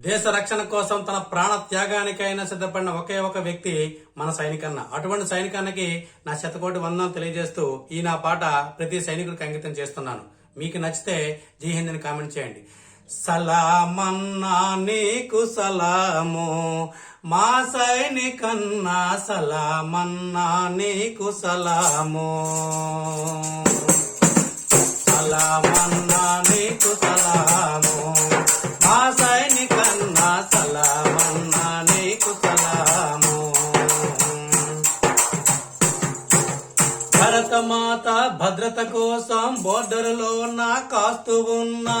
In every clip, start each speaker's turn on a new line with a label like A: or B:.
A: దేశ రక్షణ కోసం తన ప్రాణ త్యాగానికైనా సిద్ధపడిన ఒకే ఒక వ్యక్తి మన సైనికన్న. అటువంటి సైనికానికి నా శతకోటి వందనం తెలియజేస్తూ ఈ నా పాట ప్రతి సైనికుడికి అంకితం చేస్తున్నాను. మీకు నచ్చితే జై హింద్ అని కామెంట్ చేయండి. సలామన్నా నీకు సలాము మా సైనికన్నా, సలామన్నా నీకు సలాము, సలామన్నా నీకు సలాము మా సైనికన్నా, సలామన్నా నీకు సలాము. భరతమాత భద్రత కోసం బోర్డరులో నా కాస్తూ ఉన్నా,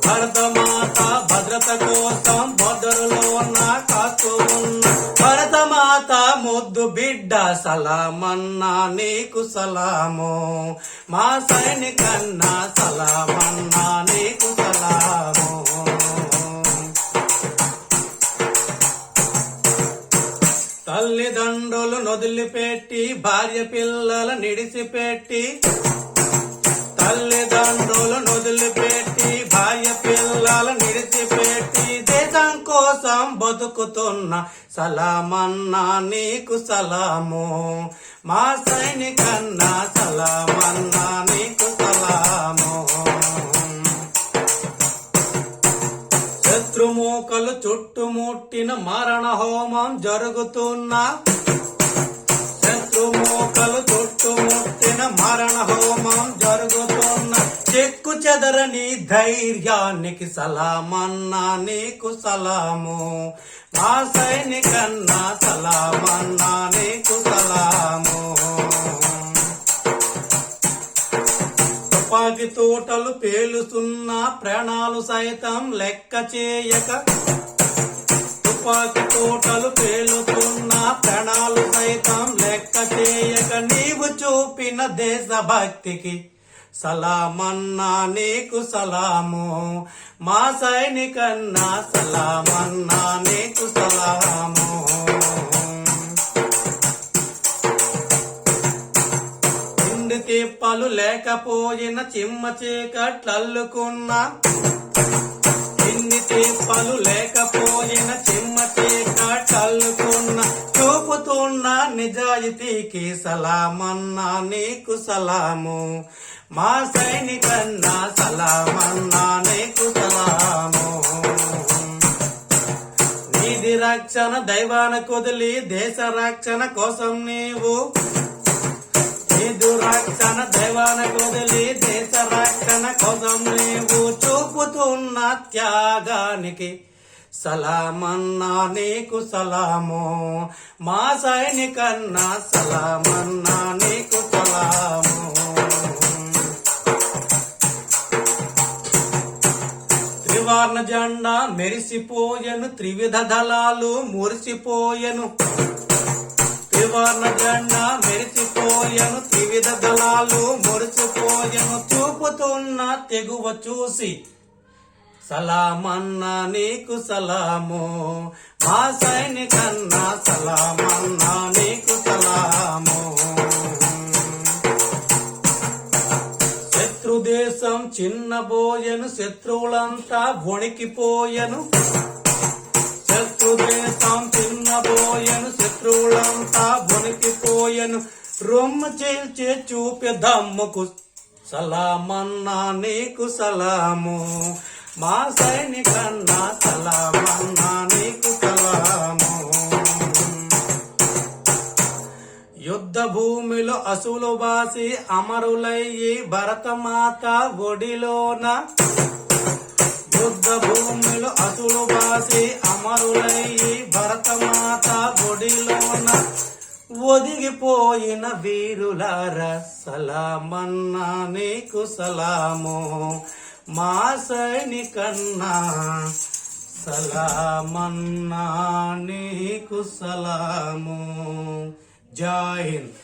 A: భరతమాత భద్రత కోసం బోర్డరులో నా కాస్తూ ఉన్నా, భరతమాత ముద్దు బిడ్డ సలామన్నా నీకు సలాము మా సైనికన్నా, సలామన్నా నీకు సలాము. తల్లిదండ్రులు నొదిలిపెట్టి భార్య పిల్లల నిడిసిపెట్టి, తల్లిదండ్రులు నొదిలిపెట్టి భార్య పిల్లల నిడిసిపెట్టి దేశం కోసం బతుకుతున్న సలామన్నా నీకు సలాము మా సైనికన్నా, సలామన్నా నీకు సలాము. శత్రుమూకలు చుట్టుముట్టిన మరణ హోమం జరుగుతున్నా, శత్రుమూకలు చుట్టుముట్టిన మరణ హోమం జరుగుతున్న చెక్కు చెదరని ధైర్యానికి సలామన్నా నీకు సలాము మా సైనికన్నా, సలామన్నా నీకు సలాము. తుపాకి తోటలు పేలుతున్న ప్రాణాలు సైతం లెక్క చేయక, తుపాకి తోటలు పేలుతున్న ప్రాణాలు సైతం లెక్క చేయక నీవు చూపిన దేశభక్తికి సలామన్నా నీకు సలాము మా సైనికన్నా, సలామన్నా నీకు సలాము. తిండి తిప్పలు లేకపోయిన చిమ్మ చీకట్లల్లుకున్నా, తిండి తిప్పలు లేకపోయిన చిమ్మ చీకట్లల్లుకున్నా చూపుతున్న నిజాయితీకి సలామన్నా నీకు సలాము మా సైనికన్నా, సలామన్నా నీకు సలాము. నీది రక్షణ దైవానికి వదిలి దేశ రక్షణ కోసం నీవు, నీదు రక్షణ దైవానికి వదిలి దేశ రక్షణ కోసం నీవు చూపుతున్న త్యాగానికి సలామన్నా నీకు సలాము మా సైనికన్నా, సలామన్నా నీకు సలాము. త్రివర్ణ జెండా మెరిసిపోయెను, త్రివిధ దళాలు మురిసిపోయెను, త్రివర్ణ జెండా మెరిసిపోయెను, త్రివిధ దళాలు మురిసిపోయెను చూపుతున్న తెగువ చూసి సలామన్నా నీకు సలాము మా సైనికన్నా, సలామన్నా నీకు సలాము. శత్రుదేశం చిన్నబోయెను, శత్రువులంతా వణికిపోయెను, శత్రుదేశం చిన్నబోయెను, శత్రువులంతా వణికిపోయెను రొమ్ము చీల్చే చూపే దమ్ముకు సలామన్నా నీకు సలాము మా సైనికన్నా, సలామన్నా నీకు సలాము. యుద్ధ భూమిలో అసులు బాసి అమరులయ్యి భరతమాత ఒడిలోన, యుద్ధ భూమిలో అసులు బాసి అమరులయ్యి భరతమాత ఒడిలోన ఒదిగిపోయిన వీరులార సలామన్నా నీకు సలాము మా సైనికన్నా, సలామన్నా నీకు సలాము. జై హింద్.